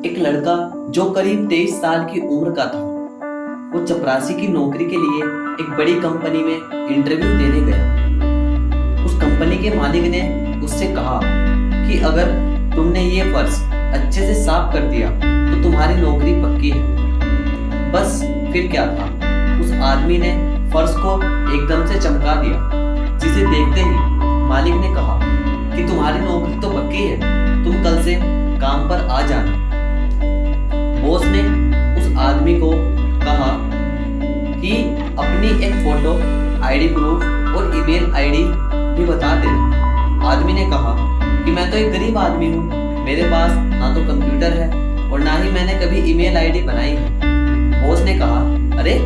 एक लड़का जो करीब 23 साल की उम्र का था, वो चपरासी की नौकरी के लिए एक बड़ी कंपनी में इंटरव्यू देने गया। उस कंपनी के मालिक ने उससे कहा कि अगर तुमने ये फर्श अच्छे से साफ कर दिया तो तुम्हारी नौकरी पक्की है। बस फिर क्या था, उस आदमी ने फर्श को एकदम से चमका दिया, जिसे देखते ही मालिक ने कहा कि तुम्हारी नौकरी तो पक्की है, तुम कल से काम पर आ जाना। बॉस ने उस आदमी को कहा कि अपनी एक फोटो, आईडी प्रूफ और ईमेल आईडी भी बता देना। आदमी ने कहा कि मैं तो एक गरीब आदमी हूँ, मेरे पास ना तो कंप्यूटर है और ना ही मैंने कभी ईमेल आईडी बनाई है। बॉस ने कहा, अरे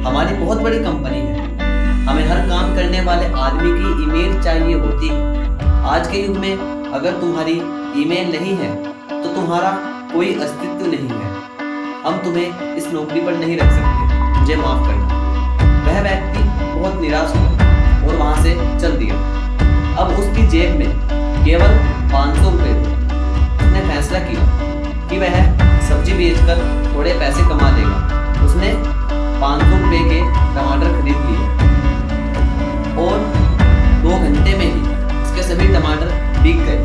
हमारी बहुत बड़ी कंपनी है, हमें हर काम करने वाले आदमी की ईमेल चाहिए होती है। आज के युग में अगर तुम्हारी ईमेल नहीं है तो तुम्हारा कोई अस्तित्व नहीं है। हम तुम्हें इस नौकरी पर नहीं रख सकते, मुझे माफ करना। वह व्यक्ति बहुत निराश हुआ और वहां से चल दिया। अब उसकी जेब में केवल 500 रुपए थे। उसने फैसला किया कि वह सब्जी बेचकर थोड़े पैसे कमा देगा। उसने 500 रुपए के टमाटर खरीद लिए और 2 घंटे में ही उसके सभी टमाटर बिक गए।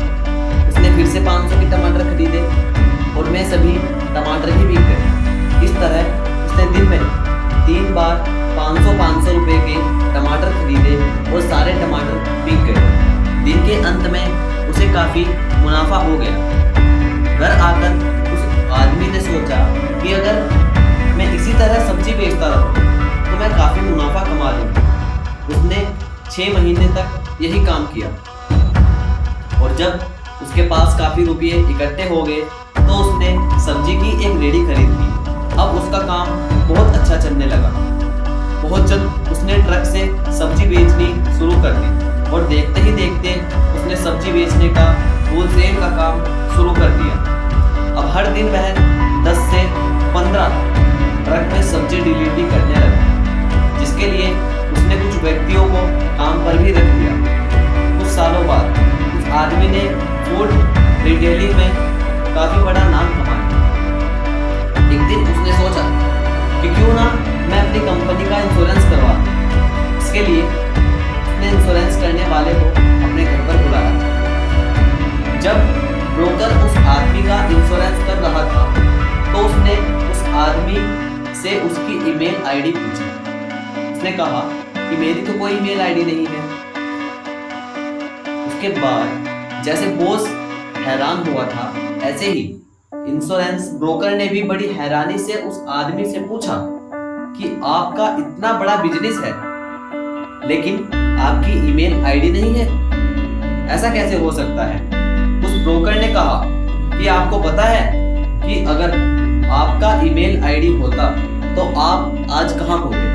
उसने फिर से 500 के टमाटर खरीदे और वे सभी टमाटर ही बिक गए। इस तरह उसने दिन में 3 बार 500 रुपए के टमाटर खरीदे और सारे टमाटर बिक गए। दिन के अंत में उसे काफी मुनाफा हो गया। घर आकर उस आदमी ने सोचा कि अगर मैं इसी तरह सब्जी बेचता रहूं तो मैं काफी मुनाफा कमा लूंगा। उसने 6 महीने तक यही काम किया और जब उसके पास काफी रुपये इकट्ठे हो गए तो उसने सब्जी की एक रेडी खरीद ली। अब उसका काम बहुत अच्छा चलने लगा। बहुत जल्द उसने ट्रक से सब्जी बेचनी शुरू कर दी और देखते ही देखते उसने सब्जी बेचने का होलसेल का काम शुरू कर दिया। अब हर दिन वह 10 से 15 ट्रक में सब्जी डिलीवरी करने लगा, जिसके लिए उसने कुछ व्यक्तियों को काम पर भी रख दिया। कुछ सालों बाद उस आदमी ने फूड रिटेलिंग में काफी बड़ा नाम कमाया। एक दिन उसने सोचा कि क्यों ना मैं अपनी कंपनी का इंश्योरेंस करवा दूं। इसके लिए उसने इंश्योरेंस करने वाले को अपने घर पर बुलाया। जब ब्रोकर उस आदमी का इंश्योरेंस कर रहा था तो उसने उस आदमी से उसकी ईमेल आईडी पूछी। उसने कहा कि मेरी तो कोई ईमेल आईडी नहीं है। उसके बाद जैसे बॉस हैरान हुआ था, ऐसे ही इंश्योरेंस ब्रोकर ने भी बड़ी हैरानी से उस आदमी से पूछा कि आपका इतना बड़ा बिजनेस है लेकिन आपकी ईमेल आईडी नहीं है, ऐसा कैसे हो सकता है? उस ब्रोकर ने कहा कि आपको पता है कि अगर आपका ईमेल आईडी होता तो आप आज कहां होते?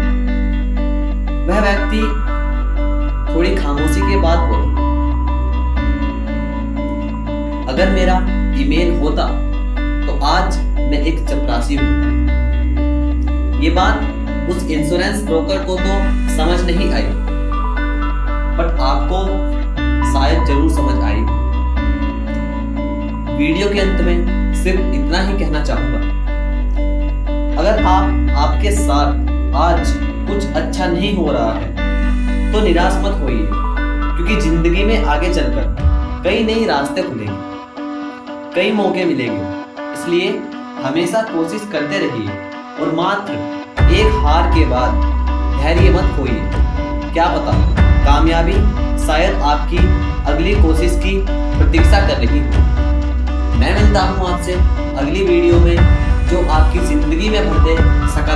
वह व्यक्ति थोड़ी खामोशी के बाद बोला, अगर मेरा ईमेल होता तो आज मैं एक चपरासी होता। ये बात उस इंश्योरेंस ब्रोकर को तो समझ नहीं आई, बट आपको शायद जरूर समझ आई। वीडियो के अंत में सिर्फ इतना ही कहना चाहूंगा, अगर आपके साथ आज कुछ अच्छा नहीं हो रहा है तो निराश मत होइए, क्योंकि जिंदगी में आगे चलकर कई नए रास्ते खुलेंगे, कई मौके मिलेंगे। इसलिए हमेशा कोशिश करते रहिए और मात्र एक हार के बाद धैर्य मत खोइए। क्या पता कामयाबी शायद आपकी अगली कोशिश की प्रतीक्षा कर रही हो। मैं मिलता हूँ आपसे अगली वीडियो में, जो आपकी जिंदगी में भर दे सकारात्मक